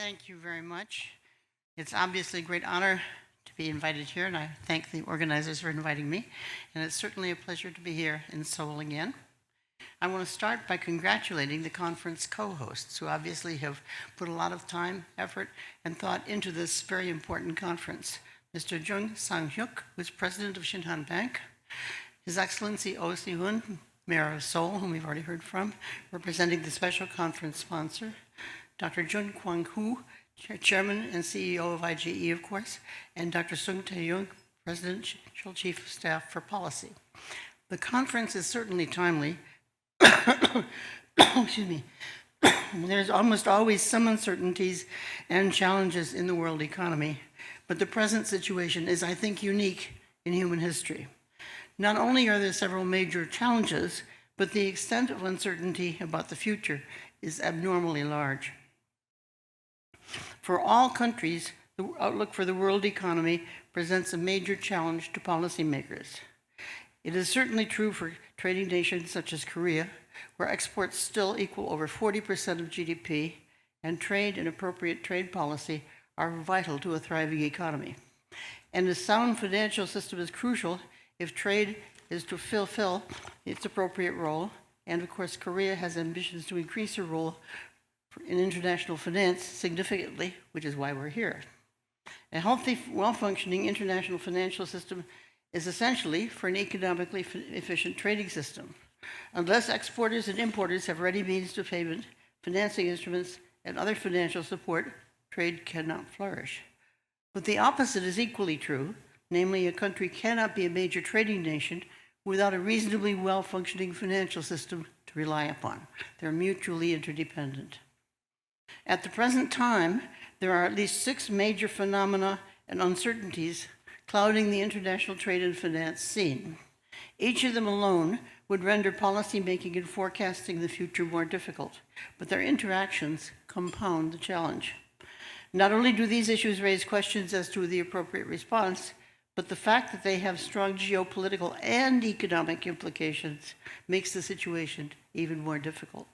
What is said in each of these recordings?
Thank you very much. It's obviously a great honor to be invited here, and I thank the organizers for inviting me. And it's certainly a pleasure to be here in Seoul again. I want to start by congratulating the conference co-hosts, who obviously have put a lot of time, effort, and thought into this very important conference. Mr. Jung Sang-hyuk, who is president of Shinhan Bank, His Excellency Oh Si-hoon, Mayor of Seoul, whom we've already heard from, representing the special conference sponsor, Dr. Jun Kwang-hoo, Chairman and CEO of IGE, of course, and Dr. Sung Tae-young, Presidential Chief of Staff for Policy. The conference is certainly timely. Excuse me. There's almost always some uncertainties and challenges in the world economy, but the present situation is, I think, unique in human history. Not only are there several major challenges, but the extent of uncertainty about the future is abnormally large. For all countries, the outlook for the world economy presents a major challenge to policymakers. It is certainly true for trading nations such as Korea, where exports still equal over 40% of GDP, and trade and appropriate trade policy are vital to a thriving economy. And a sound financial system is crucial if trade is to fulfill its appropriate role. And of course, Korea has ambitions to increase her role in international finance significantly, which is why we're here. A healthy, well-functioning international financial system is essentially for an economically efficient trading system. Unless exporters and importers have ready means to payment, financing instruments, and other financial support, trade cannot flourish. But the opposite is equally true, namely a country cannot be a major trading nation without a reasonably well-functioning financial system to rely upon. They're mutually interdependent. At the present time, there are at least 6 major phenomena and uncertainties clouding the international trade and finance scene. Each of them alone would render policymaking and forecasting the future more difficult, but their interactions compound the challenge. Not only do these issues raise questions as to the appropriate response, but the fact that they have strong geopolitical and economic implications makes the situation even more difficult.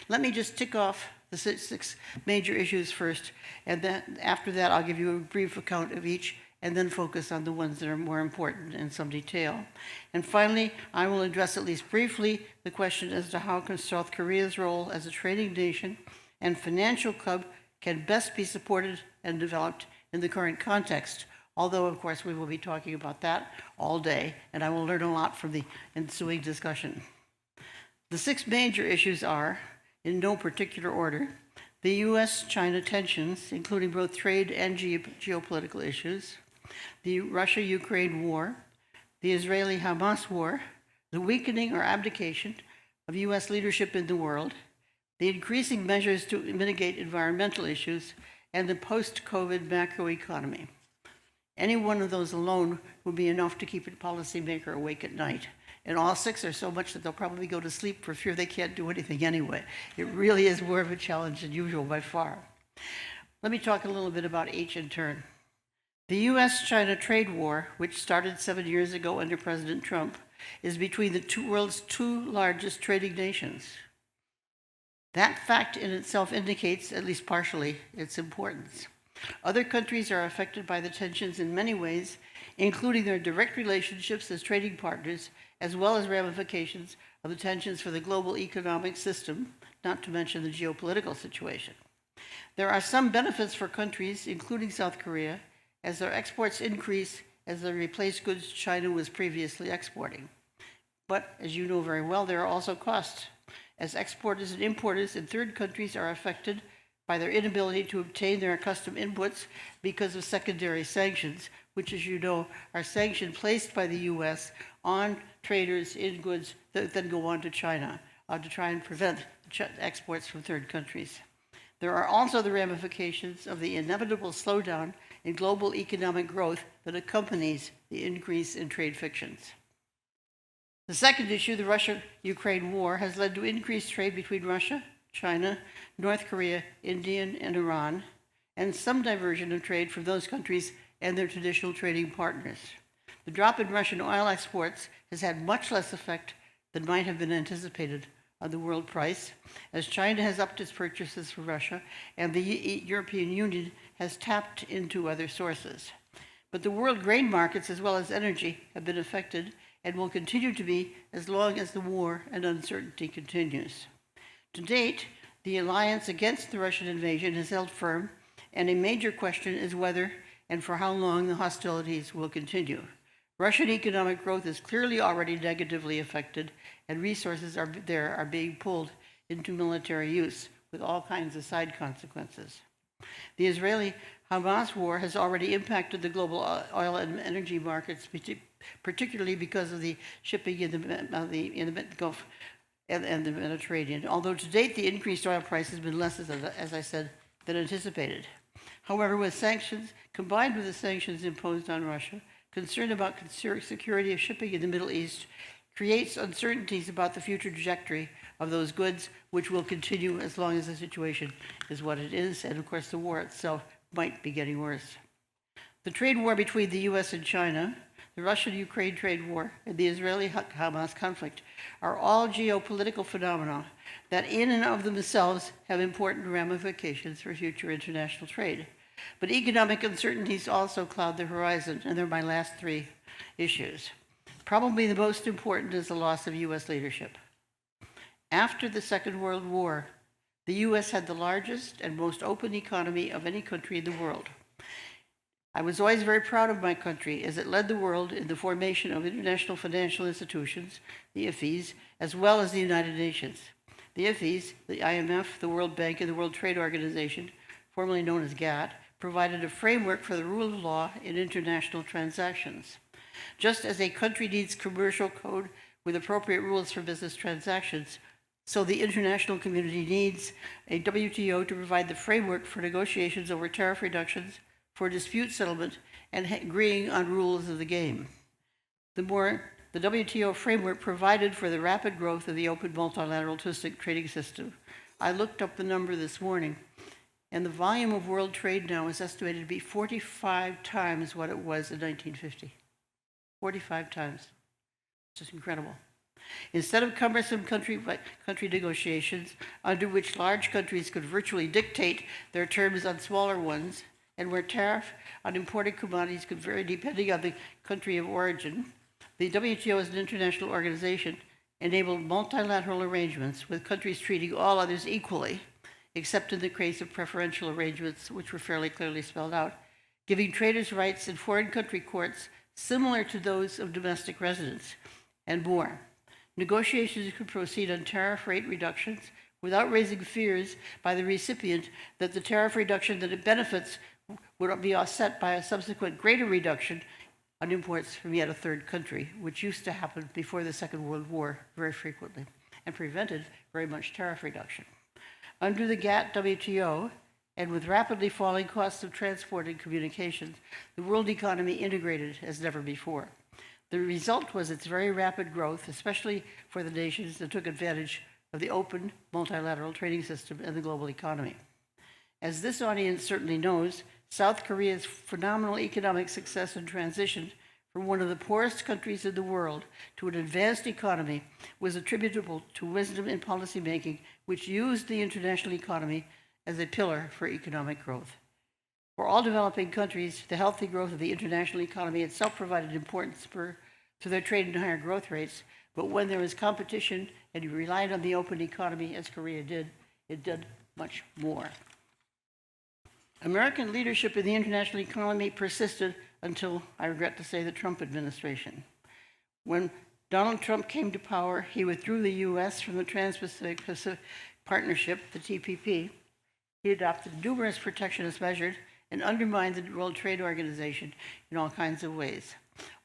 Let me just tick off the 6 major issues first, and then after that I'll give you a brief account of each and then focus on the ones that are more important in some detail. And finally, I will address at least briefly the question as to how South Korea's role as a trading nation and financial hub can best be supported and developed in the current context, although, of course, we will be talking about that all day, and I will learn a lot from the ensuing discussion. The 6 major issues are, in no particular order, the U.S.-China tensions, including both trade and geopolitical issues, the Russia-Ukraine war, the Israeli-Hamas war, the weakening or abdication of U.S. leadership in the world, the increasing measures to mitigate environmental issues, and the post-COVID macroeconomy. Any one of those alone will be enough to keep a policymaker awake at night. And all 6 are so much that they'll probably go to sleep for fear they can't do anything anyway. It really is more of a challenge than usual by far. Let me talk a little bit about each in turn. The U.S.-China trade war, which started 7 years ago under President Trump, is between the world's 2 largest trading nations. That fact in itself indicates, at least partially, its importance. Other countries are affected by the tensions in many ways, including their direct relationships as trading partners, as well as ramifications of the tensions for the global economic system, not to mention the geopolitical situation. There are some benefits for countries, including South Korea, as their exports increase as they replace goods China was previously exporting. But, as you know very well, there are also costs, as exporters and importers in third countries are affected by their inability to obtain their custom inputs because of secondary sanctions, which, as you know, are sanctions placed by the U.S. on traders in goods that then go on to China to try and prevent exports from third countries. There are also the ramifications of the inevitable slowdown in global economic growth that accompanies the increase in trade frictions. The second issue, the Russia-Ukraine war, has led to increased trade between Russia, China, North Korea, India, and Iran, and some diversion of trade from those countries and their traditional trading partners. The drop in Russian oil exports has had much less effect than might have been anticipated of the world price, as China has upped its purchases from Russia and the European Union has tapped into other sources. But the world grain markets, as well as energy, have been affected and will continue to be as long as the war and uncertainty continues. To date, the alliance against the Russian invasion has held firm, and a major question is whether and for how long the hostilities will continue. Russian economic growth is clearly already negatively affected, and resources are being pulled into military use with all kinds of side consequences. The Israeli-Hamas war has already impacted the global oil and energy markets, particularly because of the shipping in the Gulf and the Mediterranean, although to date the increased oil price has been less, as I said, than anticipated. However, with sanctions, combined with the sanctions imposed on Russia, concern about security of shipping in the Middle East creates uncertainties about the future trajectory of those goods, which will continue as long as the situation is what it is, and of course the war itself might be getting worse. The trade war between the US and China, the Russian-Ukraine trade war, and the Israeli-Hamas conflict are all geopolitical phenomena that in and of themselves have important ramifications for future international trade. But economic uncertainties also cloud the horizon, and they're my last three issues. Probably the most important is the loss of US leadership. After the Second World War, the US had the largest and most open economy of any country in the world. I was always very proud of my country as it led the world in the formation of international financial institutions, the IFIs, as well as the United Nations. The IFIs, the IMF, the World Bank, and the World Trade Organization, formerly known as GATT, provided a framework for the rule of law in international transactions. Just as a country needs commercial code with appropriate rules for business transactions, so the international community needs a WTO to provide the framework for negotiations over tariff reductions, for dispute settlement, and agreeing on rules of the game. The WTO framework provided for the rapid growth of the open multilateral trading system. I looked up the number this morning, and the volume of world trade now is estimated to be 45 times what it was in 1950. 45 times. It's just incredible. Instead of cumbersome country negotiations, under which large countries could virtually dictate their terms on smaller ones, and where tariff on imported commodities could vary depending on the country of origin, the WTO as an international organization enabled multilateral arrangements with countries treating all others equally, except in the case of preferential arrangements, which were fairly clearly spelled out, giving traders' rights in foreign country courts similar to those of domestic residents, and more. Negotiations could proceed on tariff rate reductions without raising fears by the recipient that the tariff reduction that it benefits would be offset by a subsequent greater reduction on imports from yet a third country, which used to happen before the Second World War very frequently and prevented very much tariff reduction. Under the GATT WTO, and with rapidly falling costs of transport and communications, the world economy integrated as never before. The result was its very rapid growth, especially for the nations that took advantage of the open multilateral trading system and the global economy. As this audience certainly knows, South Korea's phenomenal economic success and transition from one of the poorest countries in the world to an advanced economy was attributable to wisdom in policymaking, which used the international economy as a pillar for economic growth. For all developing countries, the healthy growth of the international economy itself provided important spur to their trade and higher growth rates, but when there was competition and you relied on the open economy, as Korea did, it did much more. American leadership in the international economy persisted until, I regret to say, the Trump administration. When Donald Trump came to power, he withdrew the U.S. from the Trans-Pacific Partnership, the TPP. He adopted numerous protectionist measures and undermined the World Trade Organization in all kinds of ways.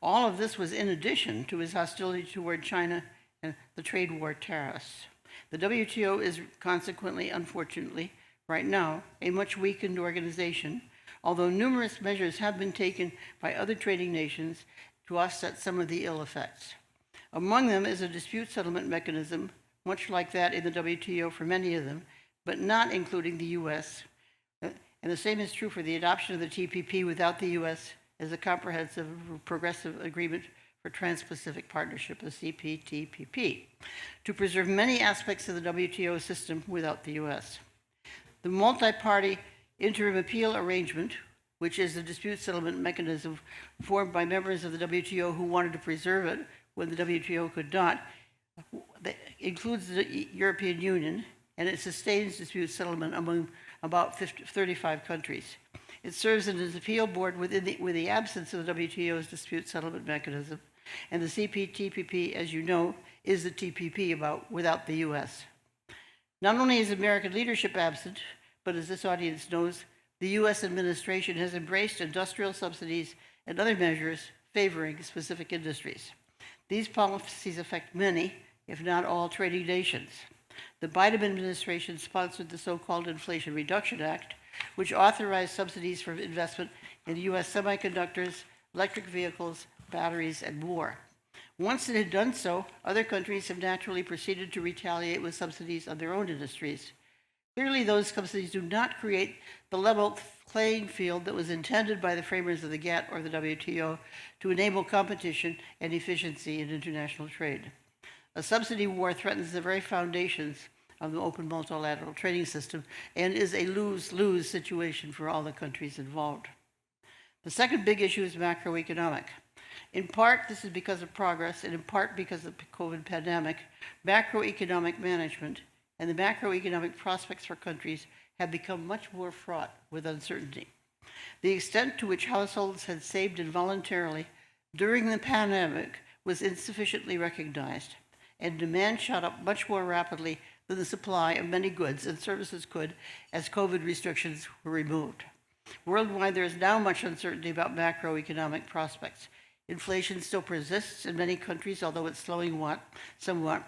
All of this was in addition to his hostility toward China and the trade war tariffs. The WTO is consequently, unfortunately, right now, a much weakened organization, although numerous measures have been taken by other trading nations to offset some of the ill effects. Among them is a dispute settlement mechanism, much like that in the WTO for many of them, but not including the U.S. And the same is true for the adoption of the TPP without the U.S. as a comprehensive, progressive agreement for Trans-Pacific Partnership, the CPTPP, to preserve many aspects of the WTO system without the U.S. The multi-party interim appeal arrangement, which is a dispute settlement mechanism formed by members of the WTO who wanted to preserve it when the WTO could not, includes the European Union, and it sustains dispute settlement among about 35 countries. It serves as an appeal board with the absence of the WTO's dispute settlement mechanism, and the CPTPP, as you know, is the TPP without the U.S. Not only is American leadership absent, but as this audience knows, the U.S. administration has embraced industrial subsidies and other measures favoring specific industries. These policies affect many, if not all, trading nations. The Biden administration sponsored the so-called Inflation Reduction Act, which authorized subsidies for investment in U.S. semiconductors, electric vehicles, batteries, and more. Once it had done so, other countries have naturally proceeded to retaliate with subsidies on their own industries. Clearly, those subsidies do not create the level playing field that was intended by the framers of the GATT or the WTO to enable competition and efficiency in international trade. A subsidy war threatens the very foundations of the open multilateral trading system and is a lose-lose situation for all the countries involved. The second big issue is macroeconomic. In part, this is because of progress, and in part because of the COVID pandemic, macroeconomic management and the macroeconomic prospects for countries have become much more fraught with uncertainty. The extent to which households had saved involuntarily during the pandemic was insufficiently recognized, and demand shot up much more rapidly than the supply of many goods and services could as COVID restrictions were removed. Worldwide, there is now much uncertainty about macroeconomic prospects. Inflation still persists in many countries, although it's slowing somewhat.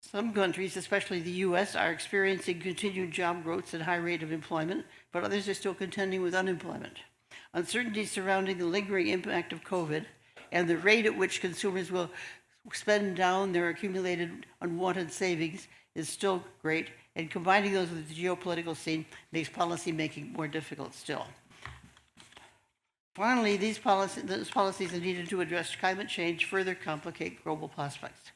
Some countries, especially the U.S., are experiencing continued job growth and high rate of employment, but others are still contending with unemployment. Uncertainty surrounding the lingering impact of COVID and the rate at which consumers will spend down their accumulated unwanted savings is still great, and combining those with the geopolitical scene makes policy making more difficult still. Finally, those policies are needed to address climate change further complicate global prospects.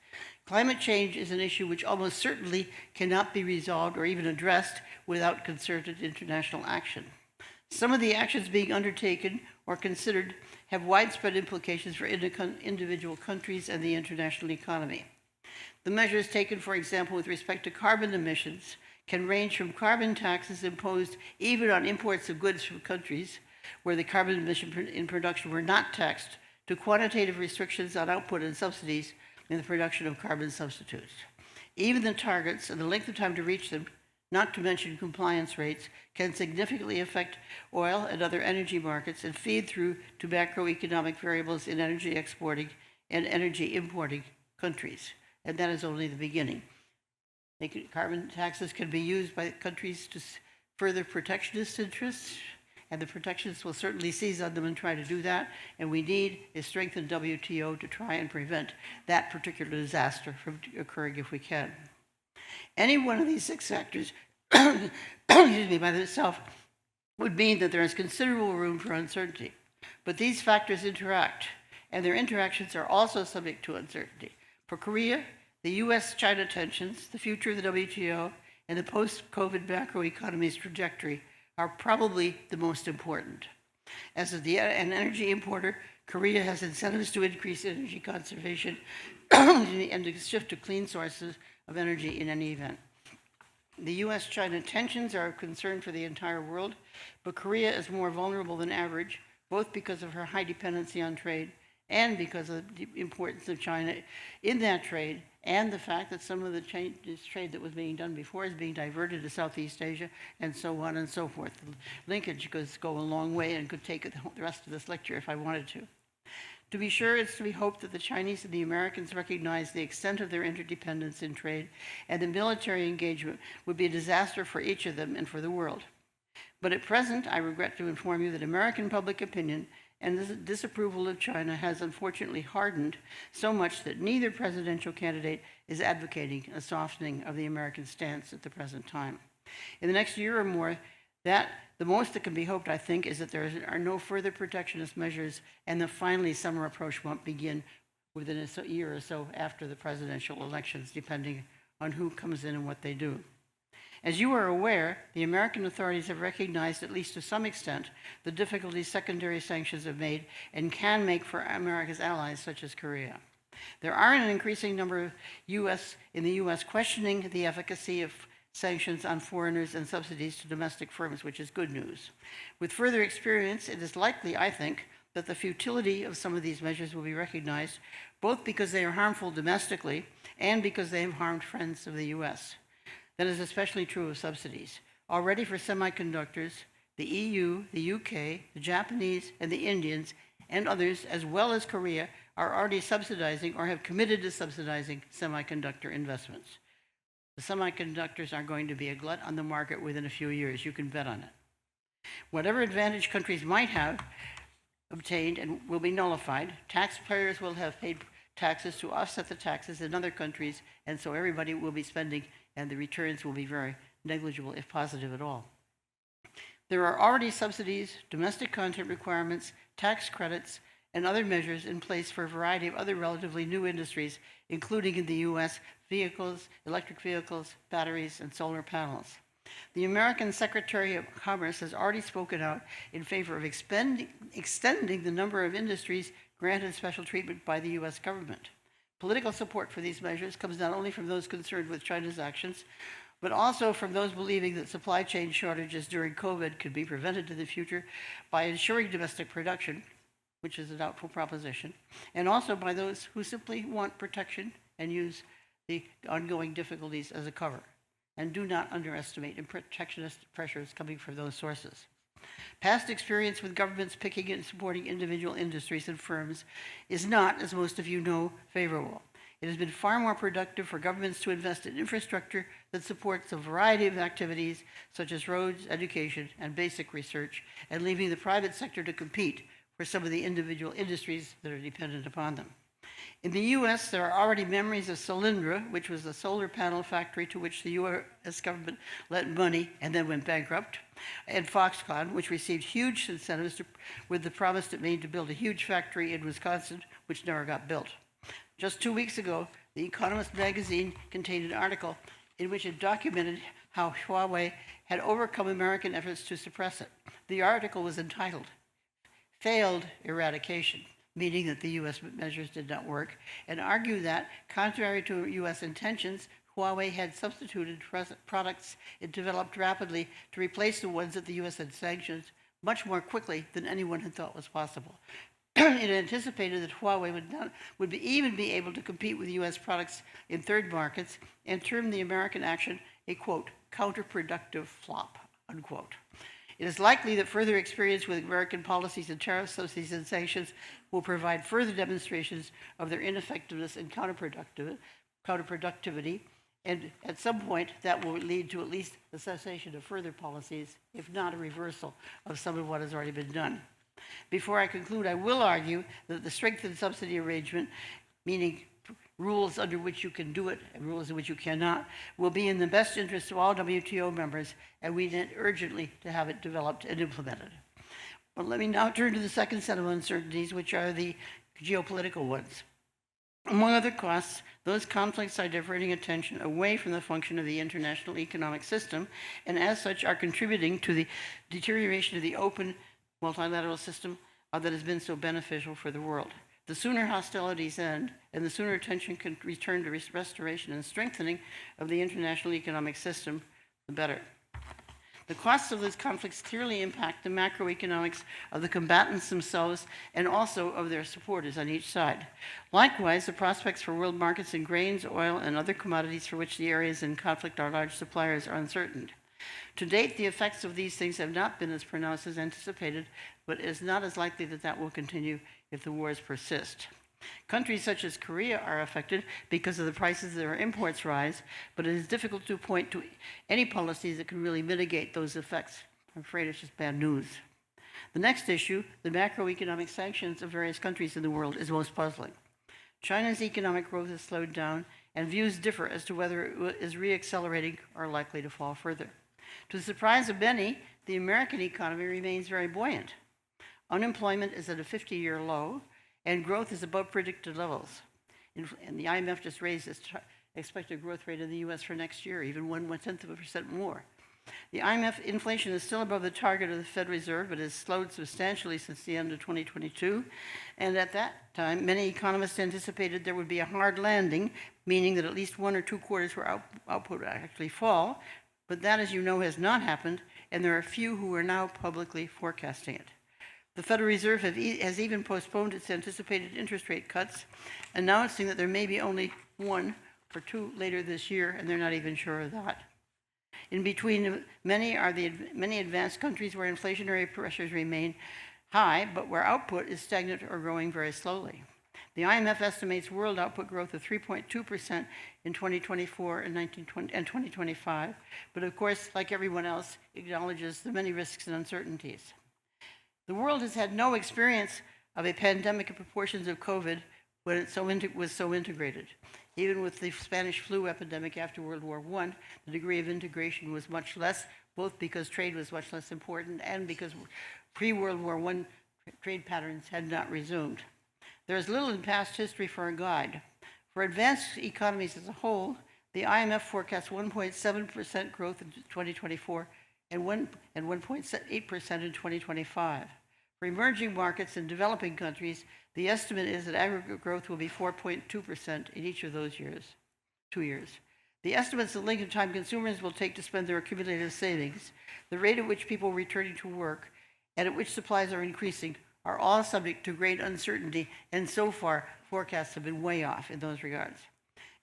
Climate change is an issue which almost certainly cannot be resolved or even addressed without concerted international action. Some of the actions being undertaken or considered have widespread implications for individual countries and the international economy. The measures taken, for example, with respect to carbon emissions can range from carbon taxes imposed even on imports of goods from countries where the carbon emission in production were not taxed to quantitative restrictions on output and subsidies in the production of carbon substitutes. Even the targets and the length of time to reach them, not to mention compliance rates, can significantly affect oil and other energy markets and feed through to macroeconomic variables in energy exporting and energy importing countries. And that is only the beginning. Carbon taxes can be used by countries to further protectionist interests, and the protectionists will certainly seize on them and try to do that, and we need a strengthened WTO to try and prevent that particular disaster from occurring if we can. Any one of these 6 factors, by themselves, would mean that there is considerable room for uncertainty. But these factors interact, and their interactions are also subject to uncertainty. For Korea, the U.S.-China tensions, the future of the WTO, and the post-COVID macroeconomy's trajectory are probably the most important. As an energy importer, Korea has incentives to increase energy conservation and to shift to clean sources of energy in any event. The U.S.-China tensions are a concern for the entire world, but Korea is more vulnerable than average, both because of her high dependency on trade and because of the importance of China in that trade, and the fact that some of the trade that was being done before is being diverted to Southeast Asia, and so on and so forth. The linkage goes a long way and could take the rest of this lecture if I wanted to. To be sure, it's to be hoped that the Chinese and the Americans recognize the extent of their interdependence in trade, and the military engagement would be a disaster for each of them and for the world. But at present, I regret to inform you that American public opinion and this disapproval of China has unfortunately hardened so much that neither presidential candidate is advocating a softening of the American stance at the present time. In the next year or more, the most that can be hoped, I think, is that there are no further protectionist measures and that finally summer approach won't begin within a year or so after the presidential elections, depending on who comes in and what they do. As you are aware, the American authorities have recognized, at least to some extent, the difficulties secondary sanctions have made and can make for America's allies, such as Korea. There are an increasing number of in the U.S. questioning the efficacy of sanctions on foreigners and subsidies to domestic firms, which is good news. With further experience, it is likely, I think, that the futility of some of these measures will be recognized, both because they are harmful domestically and because they have harmed friends of the U.S. That is especially true of subsidies. Already for semiconductors, the EU, the UK, the Japanese, and the Indians, and others, as well as Korea, are already subsidizing or have committed to subsidizing semiconductor investments. The semiconductors are going to be a glut on the market within a few years. You can bet on it. Whatever advantage countries might have obtained and will be nullified, taxpayers will have paid taxes to offset the taxes in other countries, and so everybody will be spending, and the returns will be very negligible, if positive at all. There are already subsidies, domestic content requirements, tax credits, and other measures in place for a variety of other relatively new industries, including in the U.S., vehicles, electric vehicles, batteries, and solar panels. The American Secretary of Commerce has already spoken out in favor of extending the number of industries granted special treatment by the U.S. government. Political support for these measures comes not only from those concerned with China's actions, but also from those believing that supply chain shortages during COVID could be prevented in the future by ensuring domestic production, which is a doubtful proposition, and also by those who simply want protection and use the ongoing difficulties as a cover, and do not underestimate protectionist pressures coming from those sources. Past experience with governments picking and supporting individual industries and firms is not, as most of you know, favorable. It has been far more productive for governments to invest in infrastructure that supports a variety of activities such as roads, education, and basic research, and leaving the private sector to compete for some of the individual industries that are dependent upon them. In the U.S., there are already memories of Solyndra, which was a solar panel factory to which the U.S. government lent money and then went bankrupt, and Foxconn, which received huge incentives with the promise it made to build a huge factory in Wisconsin, which never got built. Just 2 weeks ago, The Economist magazine contained an article in which it documented how Huawei had overcome American efforts to suppress it. The article was entitled, "Failed Eradication," meaning that the U.S. measures did not work, and argued that, contrary to U.S. intentions, Huawei had substituted products it developed rapidly to replace the ones that the U.S. had sanctioned much more quickly than anyone had thought was possible. It anticipated that Huawei would even be able to compete with U.S. products in third markets, and termed the American action a, quote, counterproductive flop, unquote. It is likely that further experience with American policies and tariff subsidies and sanctions will provide further demonstrations of their ineffectiveness and counterproductivity, and at some point that will lead to at least the cessation of further policies, if not a reversal of some of what has already been done. Before I conclude, I will argue that the strengthened subsidy arrangement, meaning rules under which you can do it and rules in which you cannot, will be in the best interest of all WTO members, and we need urgently to have it developed and implemented. But let me now turn to the second set of uncertainties, which are the geopolitical ones. Among other costs, those conflicts are diverting attention away from the function of the international economic system, and as such are contributing to the deterioration of the open multilateral system that has been so beneficial for the world. The sooner hostilities end, and the sooner attention can return to restoration and strengthening of the international economic system, the better. The costs of these conflicts clearly impact the macroeconomics of the combatants themselves and also of their supporters on each side. Likewise, the prospects for world markets in grains, oil, and other commodities for which the areas in conflict are large suppliers are uncertain. To date, the effects of these things have not been as pronounced as anticipated, but it is not as likely that that will continue if the wars persist. Countries such as Korea are affected because of the prices their imports rise, but it is difficult to point to any policies that can really mitigate those effects. I'm afraid it's just bad news. The next issue, the macroeconomic sanctions of various countries in the world, is most puzzling. China's economic growth has slowed down, and views differ as to whether it is reaccelerating or likely to fall further. To the surprise of many, the American economy remains very buoyant. Unemployment is at a 50-year low, and growth is above predicted levels. And the IMF just raised its expected growth rate in the U.S. for next year, even 0.1% more. The IMF inflation is still above the target of the Fed Reserve, but has slowed substantially since the end of 2022. And at that time, many economists anticipated there would be a hard landing, meaning that at least 1 or 2 quarters where output would actually fall. But that, as you know, has not happened, and there are few who are now publicly forecasting it. The Federal Reserve has even postponed its anticipated interest rate cuts, announcing that there may be only 1 or 2 later this year, and they're not even sure of that. In between, many are the many advanced countries where inflationary pressures remain high, but where output is stagnant or growing very slowly. The IMF estimates world output growth of 3.2% in 2024 and 2025, but of course, like everyone else, acknowledges the many risks and uncertainties. The world has had no experience of a pandemic of proportions of COVID when it was so integrated. Even with the Spanish flu epidemic after World War I, the degree of integration was much less, both because trade was much less important and because pre-World War I trade patterns had not resumed. There is little in past history for a guide. For advanced economies as a whole, the IMF forecasts 1.7% growth in 2024 and 1.8% in 2025. For emerging markets and developing countries, the estimate is that aggregate growth will be 4.2% in each of those 2 years. The estimates of the length of time consumers will take to spend their accumulated savings, the rate at which people are returning to work, and at which supplies are increasing are all subject to great uncertainty, and so far, forecasts have been way off in those regards.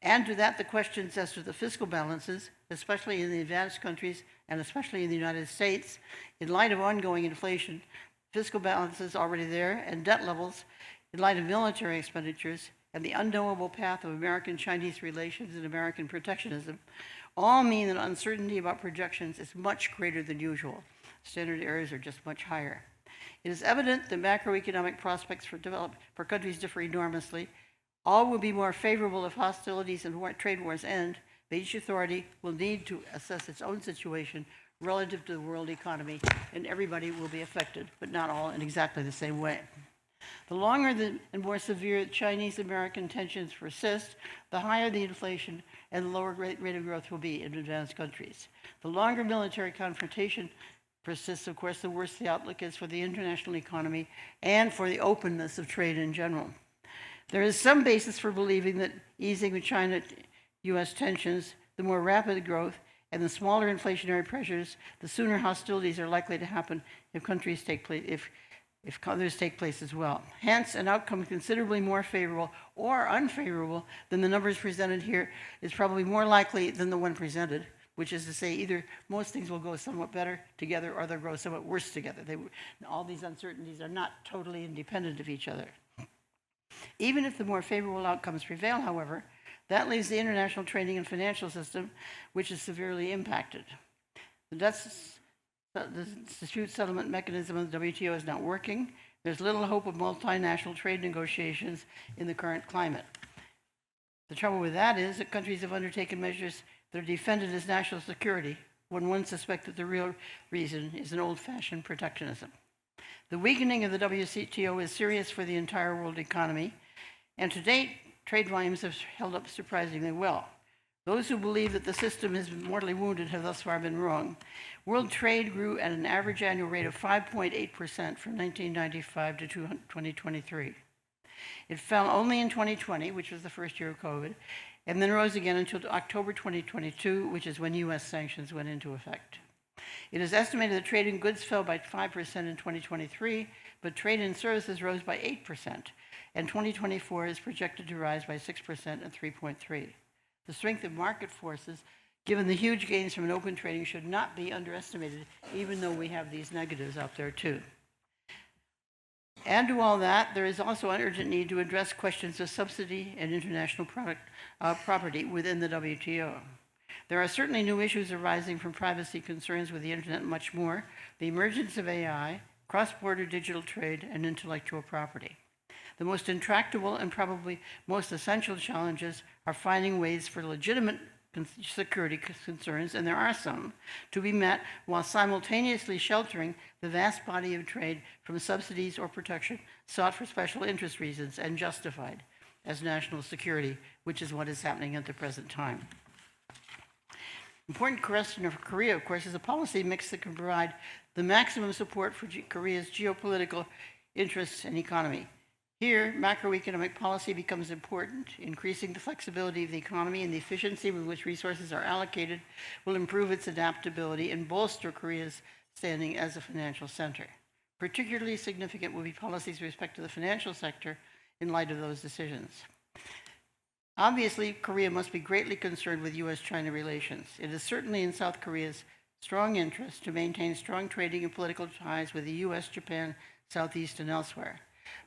Add to that the questions as to the fiscal balances, especially in the advanced countries and especially in the United States, in light of ongoing inflation, fiscal balances already there, and debt levels, in light of military expenditures, and the unknowable path of American-Chinese relations and American protectionism, all mean that uncertainty about projections is much greater than usual. Standard errors are just much higher. It is evident that macroeconomic prospects for countries differ enormously. All will be more favorable if hostilities and trade wars end, but each authority will need to assess its own situation relative to the world economy, and everybody will be affected, but not all in exactly the same way. The longer and more severe Chinese-American tensions persist, the higher the inflation and the lower rate of growth will be in advanced countries. The longer military confrontation persists, of course, the worse the outlook is for the international economy and for the openness of trade in general. There is some basis for believing that easing with China-U.S. tensions, the more rapid growth, and the smaller inflationary pressures, the sooner hostilities are likely to happen if countries take place, if others take place as well. Hence, an outcome considerably more favorable or unfavorable than the numbers presented here is probably more likely than the one presented, which is to say either most things will go somewhat better together or they'll go somewhat worse together. All these uncertainties are not totally independent of each other. Even if the more favorable outcomes prevail, however, that leaves the international trading and financial system, which is severely impacted. The dispute settlement mechanism of the WTO is not working. There's little hope of multinational trade negotiations in the current climate. The trouble with that is that countries have undertaken measures that are defended as national security when one suspects that the real reason is an old-fashioned protectionism. The weakening of the WTO is serious for the entire world economy, and to date, trade volumes have held up surprisingly well. Those who believe that the system has been mortally wounded have thus far been wrong. World trade grew at an average annual rate of 5.8% from 1995 to 2023. It fell only in 2020, which was the first year of COVID, and then rose again until October 2022, which is when U.S. sanctions went into effect. It is estimated that trade in goods fell by 5% in 2023, but trade in services rose by 8%, and 2024 is projected to rise by 6% and 3.3%. The strength of market forces, given the huge gains from an open trading, should not be underestimated, even though we have these negatives out there too. Add to all that, there is also an urgent need to address questions of subsidy and international property within the WTO. There are certainly new issues arising from privacy concerns with the internet and much more, the emergence of AI, cross-border digital trade, and intellectual property. The most intractable and probably most essential challenges are finding ways for legitimate security concerns, and there are some, to be met while simultaneously sheltering the vast body of trade from subsidies or protection sought for special interest reasons and justified as national security, which is what is happening at the present time. Important question of Korea, of course, is a policy mix that can provide the maximum support for Korea's geopolitical interests and economy. Here, macroeconomic policy becomes important. Increasing the flexibility of the economy and the efficiency with which resources are allocated will improve its adaptability and bolster Korea's standing as a financial center. Particularly significant will be policies with respect to the financial sector in light of those decisions. Obviously, Korea must be greatly concerned with U.S.-China relations. It is certainly in South Korea's strong interest to maintain strong trading and political ties with the U.S., Japan, Southeast, and elsewhere.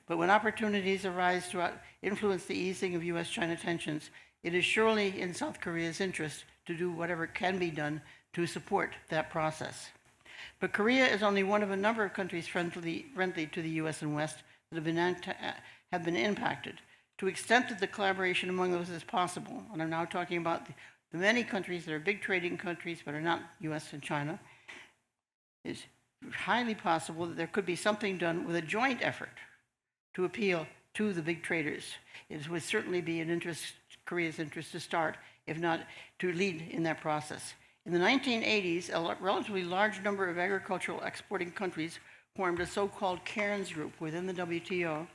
But when opportunities arise to influence the easing of U.S.-China tensions, it is surely in South Korea's interest to do whatever can be done to support that process. But Korea is only one of a number of countries friendly to the U.S. and West that have been impacted. To the extent that the collaboration among those is possible, and I'm now talking about the many countries that are big trading countries but are not U.S. and China, it's highly possible that there could be something done with a joint effort to appeal to the big traders. It would certainly be Korea's interest to start, if not to lead in that process. In the 1980s, a relatively large number of agricultural exporting countries formed a so-called Cairns group within the WTO.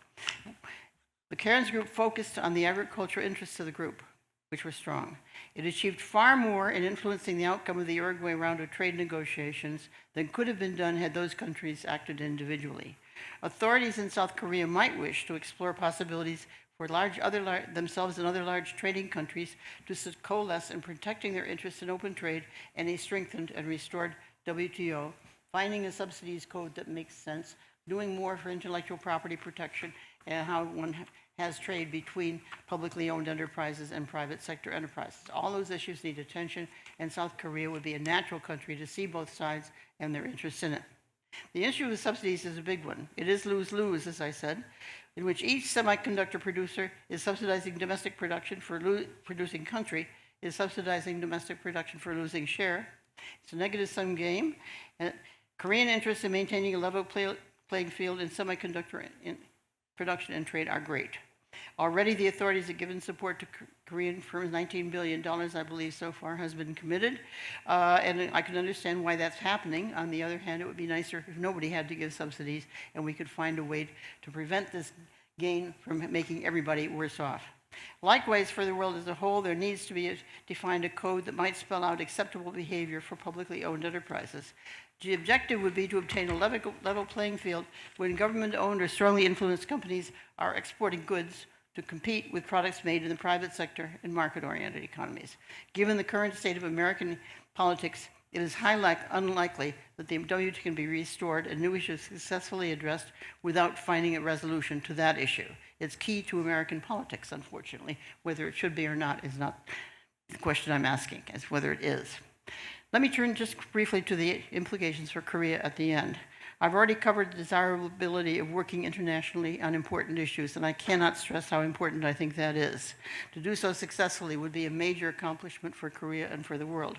The Cairns group focused on the agricultural interests of the group, which were strong. It achieved far more in influencing the outcome of the Uruguay round of trade negotiations than could have been done had those countries acted individually. Authorities in South Korea might wish to explore possibilities for themselves and other large trading countries to coalesce in protecting their interests in open trade and a strengthened and restored WTO, finding a subsidies code that makes sense, doing more for intellectual property protection, and how one has trade between publicly owned enterprises and private sector enterprises. All those issues need attention, and South Korea would be a natural country to see both sides and their interests in it. The issue of subsidies is a big one. It is lose-lose, as I said, in which each semiconductor producer is subsidizing domestic production for producing country, is subsidizing domestic production for losing share. It's a negative-sum game. And Korean interests in maintaining a level playing field in semiconductor production and trade are great. Already the authorities have given support to Korean firms. $19 billion, I believe, so far has been committed. And I can understand why that's happening. On the other hand, it would be nicer if nobody had to give subsidies and we could find a way to prevent this gain from making everybody worse off. Likewise, for the world as a whole, there needs to be defined a code that might spell out acceptable behavior for publicly owned enterprises. The objective would be to obtain a level playing field when government-owned or strongly influenced companies are exporting goods to compete with products made in the private sector and market-oriented economies. Given the current state of American politics, it is unlikely that the WTO can be restored and new issues successfully addressed without finding a resolution to that issue. It's key to American politics, unfortunately. Whether it should be or not is not the question I'm asking, it's whether it is. Let me turn just briefly to the implications for Korea at the end. I've already covered the desirability of working internationally on important issues, and I cannot stress how important I think that is. To do so successfully would be a major accomplishment for Korea and for the world.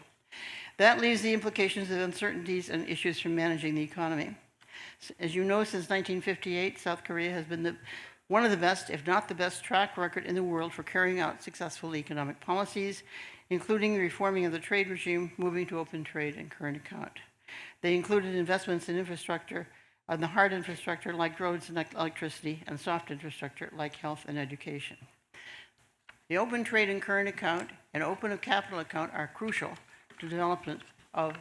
That leaves the implications of uncertainties and issues from managing the economy. As you know, since 1958, South Korea has been one of the best, if not the best, track record in the world for carrying out successful economic policies, including the reforming of the trade regime, moving to open trade and current account. They included investments in infrastructure, on the hard infrastructure like roads and electricity, and soft infrastructure like health and education. The open trade and current account and open capital account are crucial to the development of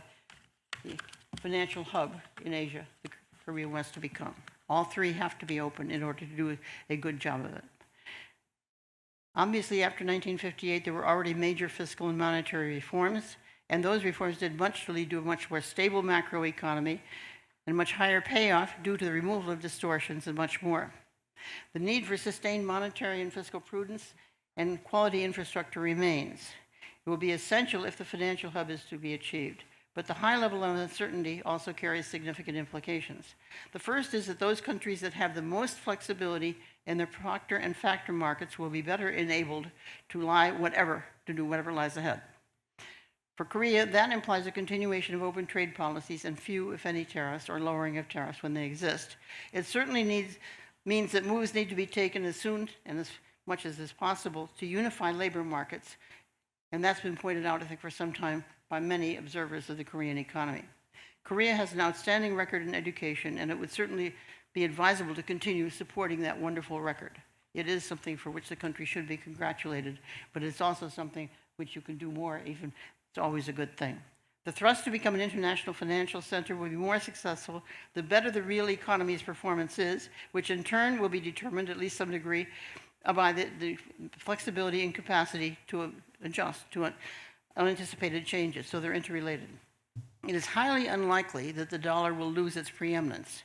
the financial hub in Asia that Korea wants to become. All three have to be open in order to do a good job of it. Obviously, after 1958, there were already major fiscal and monetary reforms, and those reforms did much to lead to a much more stable macroeconomy and much higher payoff due to the removal of distortions and much more. The need for sustained monetary and fiscal prudence and quality infrastructure remains. It will be essential if the financial hub is to be achieved. But the high level of uncertainty also carries significant implications. The first is that those countries that have the most flexibility in their proctor and factor markets will be better enabled to do whatever lies ahead. For Korea, that implies a continuation of open trade policies and few, if any, tariffs or lowering of tariffs when they exist. It certainly means that moves need to be taken as soon and as much as is possible to unify labor markets, and that's been pointed out, I think, for some time by many observers of the Korean economy. Korea has an outstanding record in education, and it would certainly be advisable to continue supporting that wonderful record. It is something for which the country should be congratulated, but it's also something which you can do more, even. It's always a good thing. The thrust to become an international financial center will be more successful the better the real economy's performance is, which in turn will be determined, at least some degree, by the flexibility and capacity to adjust to unanticipated changes, so they're interrelated. It is highly unlikely that the dollar will lose its preeminence.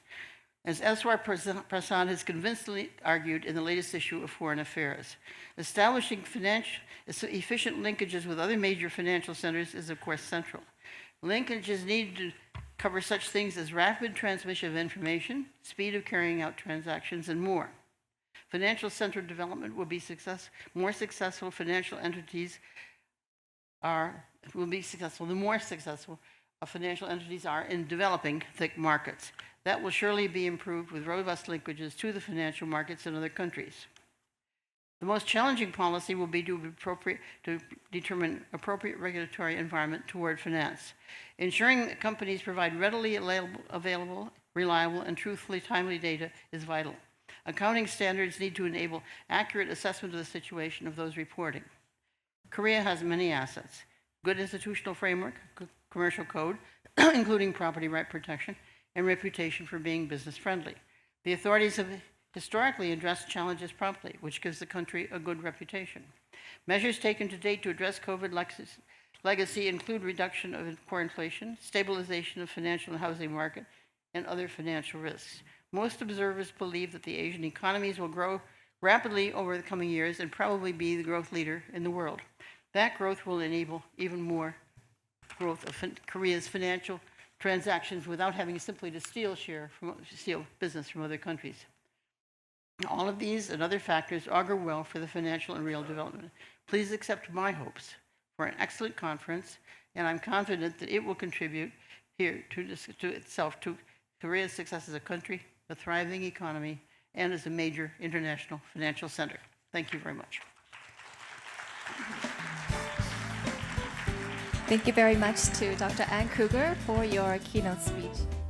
As Eswar Prasad has convincingly argued in the latest issue of Foreign Affairs, establishing efficient linkages with other major financial centers is, of course, central. Linkages need to cover such things as rapid transmission of information, speed of carrying out transactions, and more. Financial center development will be more successful. Financial entities will be successful. The more successful financial entities are in developing thick markets. That will surely be improved with robust linkages to the financial markets in other countries. The most challenging policy will be to determine appropriate regulatory environment toward finance. Ensuring that companies provide readily available, reliable, and truthfully timely data is vital. Accounting standards need to enable accurate assessment of the situation of those reporting. Korea has many assets: good institutional framework, commercial code, including property right protection, and reputation for being business friendly. The authorities have historically addressed challenges promptly, which gives the country a good reputation. Measures taken to date to address COVID legacy include reduction of core inflation, stabilization of financial and housing market, and other financial risks. Most observers believe that the Asian economies will grow rapidly over the coming years and probably be the growth leader in the world. That growth will enable even more growth of Korea's financial transactions without having simply to steal business from other countries. All of these and other factors augur well for the financial and real development. Please accept my hopes for an excellent conference, and I'm confident that it will contribute here to Korea's success as a country, a thriving economy, and as a major international financial center. Thank you very much. Thank you very much to Dr. Anne Krueger for your keynote speech.